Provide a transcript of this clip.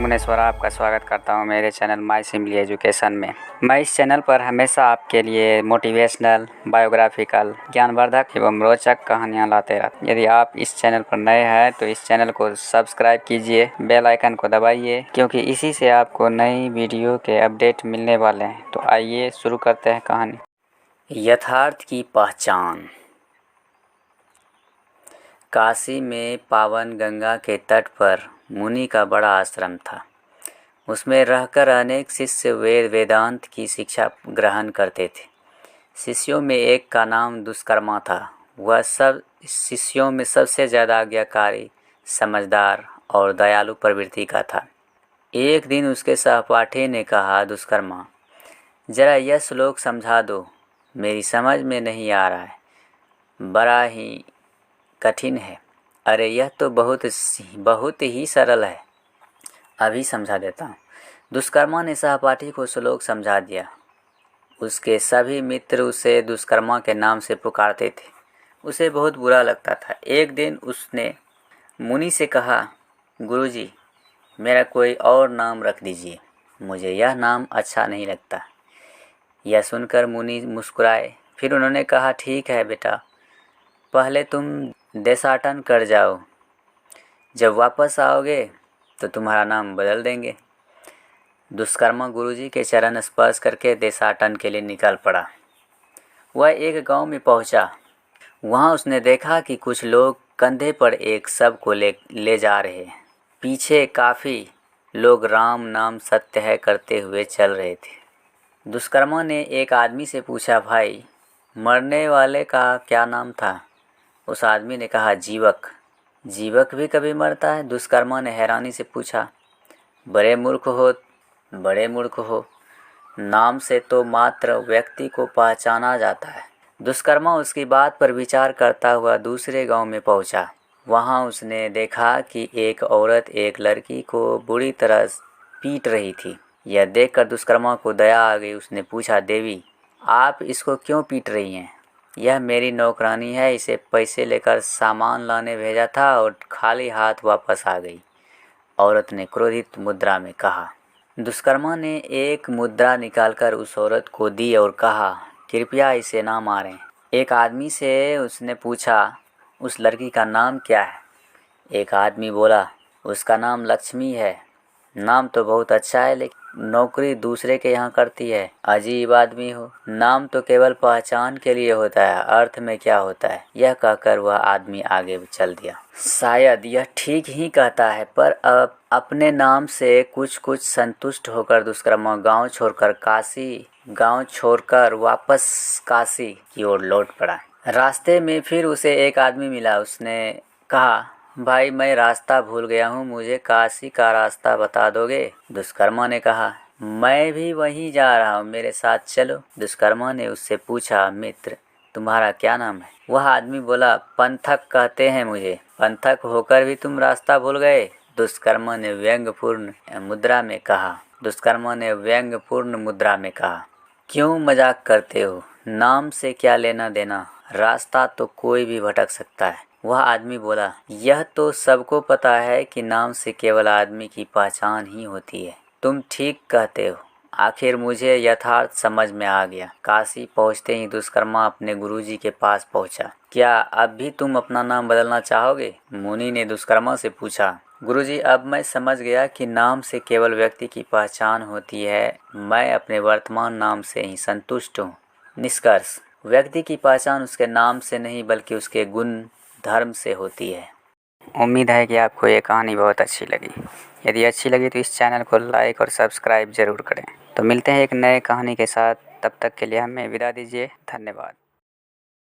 मुनेश्वर आपका स्वागत करता हूं मेरे चैनल माई सिंपली एजुकेशन में। मैं इस चैनल पर हमेशा आपके लिए मोटिवेशनल, बायोग्राफिकल, ज्ञानवर्धक एवं रोचक कहानियां लाते रहता हूं। यदि आप इस चैनल पर नए हैं तो इस चैनल को सब्सक्राइब कीजिए, बेल आइकन को दबाइए, क्योंकि इसी से आपको नई वीडियो के अपडेट मिलने वाले हैं। तो आइए शुरू करते हैं कहानी। यथार्थ की पहचान। काशी में पावन गंगा के तट पर मुनि का बड़ा आश्रम था। उसमें रहकर अनेक शिष्य वेदांत की शिक्षा ग्रहण करते थे। शिष्यों में एक का नाम दुष्कर्मा था। वह सब शिष्यों में सबसे ज़्यादा आज्ञाकारी, समझदार और दयालु प्रवृत्ति का था। एक दिन उसके सहपाठी ने कहा, दुष्कर्मा, जरा यह श्लोक समझा दो, मेरी समझ में नहीं आ रहा है, बड़ा ही कठिन है। अरे यह तो बहुत ही सरल है, अभी समझा देता हूँ। दुष्कर्मा ने सहपाठी को श्लोक समझा दिया। उसके सभी मित्र उसे दुष्कर्मा के नाम से पुकारते थे। उसे बहुत बुरा लगता था। एक दिन उसने मुनि से कहा, गुरुजी, मेरा कोई और नाम रख दीजिए, मुझे यह नाम अच्छा नहीं लगता। यह सुनकर मुनि मुस्कुराए। फिर उन्होंने कहा, ठीक है बेटा, पहले तुम देशाटन कर जाओ, जब वापस आओगे तो तुम्हारा नाम बदल देंगे। दुष्कर्मा गुरुजी के चरण स्पर्श करके देशाटन के लिए निकल पड़ा। वह एक गांव में पहुंचा। वहां उसने देखा कि कुछ लोग कंधे पर एक शव को ले जा रहे हैं। पीछे काफ़ी लोग राम नाम सत्य है करते हुए चल रहे थे। दुष्कर्मा ने एक आदमी से पूछा, भाई, मरने वाले का क्या नाम था? उस आदमी ने कहा, जीवक। जीवक भी कभी मरता है? दुष्कर्मा ने हैरानी से पूछा। बड़े मूर्ख हो, नाम से तो मात्र व्यक्ति को पहचाना जाता है। दुष्कर्मा उसकी बात पर विचार करता हुआ दूसरे गांव में पहुंचा। वहां उसने देखा कि एक औरत एक लड़की को बुरी तरह पीट रही थी। यह देखकर दुष्कर्मा को दया आ गई। उसने पूछा, देवी, आप इसको क्यों पीट रही हैं? यह मेरी नौकरानी है, इसे पैसे लेकर सामान लाने भेजा था और खाली हाथ वापस आ गई, औरत ने क्रोधित मुद्रा में कहा। दुष्कर्मा ने एक मुद्रा निकालकर उस औरत को दी और कहा, कृपया इसे ना मारें। एक आदमी से उसने पूछा, उस लड़की का नाम क्या है? एक आदमी बोला, उसका नाम लक्ष्मी है। नाम तो बहुत अच्छा है, लेकिन नौकरी दूसरे के यहाँ करती है। अजीब आदमी हो, नाम तो केवल पहचान के लिए होता है, अर्थ में क्या होता है? यह कहकर वह आदमी आगे चल दिया। शायद यह ठीक ही कहता है, पर अब अपने नाम से कुछ संतुष्ट होकर दुष्कर्मा गांव छोड़कर वापस काशी की ओर लौट पड़ा। रास्ते में फिर उसे एक आदमी मिला। उसने कहा, भाई, मैं रास्ता भूल गया हूँ, मुझे काशी का रास्ता बता दोगे? दुष्कर्मा ने कहा, मैं भी वहीं जा रहा हूँ, मेरे साथ चलो। दुष्कर्मा ने उससे पूछा, मित्र, तुम्हारा क्या नाम है? वह आदमी बोला, पंथक कहते हैं मुझे। पंथक होकर भी तुम रास्ता भूल गए? दुष्कर्मा ने व्यंग्यपूर्ण मुद्रा में कहा, क्यों मजाक करते हो? नाम से क्या लेना देना? रास्ता तो कोई भी भटक सकता है। वह आदमी बोला, यह तो सबको पता है कि नाम से केवल आदमी की पहचान ही होती है। तुम ठीक कहते हो। आखिर मुझे यथार्थ समझ में आ गया। काशी पहुंचते ही दुष्कर्मा अपने गुरुजी के पास पहुंचा। क्या अब भी तुम अपना नाम बदलना चाहोगे? मुनि ने दुष्कर्मा से पूछा। गुरुजी, अब मैं समझ गया कि नाम से केवल व्यक्ति की पहचान होती है। मैं अपने वर्तमान नाम से ही संतुष्ट हूँ। निष्कर्ष, व्यक्ति की पहचान उसके नाम से नहीं बल्कि उसके गुण धर्म से होती है। उम्मीद है कि आपको ये कहानी बहुत अच्छी लगी। यदि अच्छी लगी तो इस चैनल को लाइक और सब्सक्राइब ज़रूर करें। तो मिलते हैं एक नए कहानी के साथ, तब तक के लिए हमें विदा दीजिए। धन्यवाद।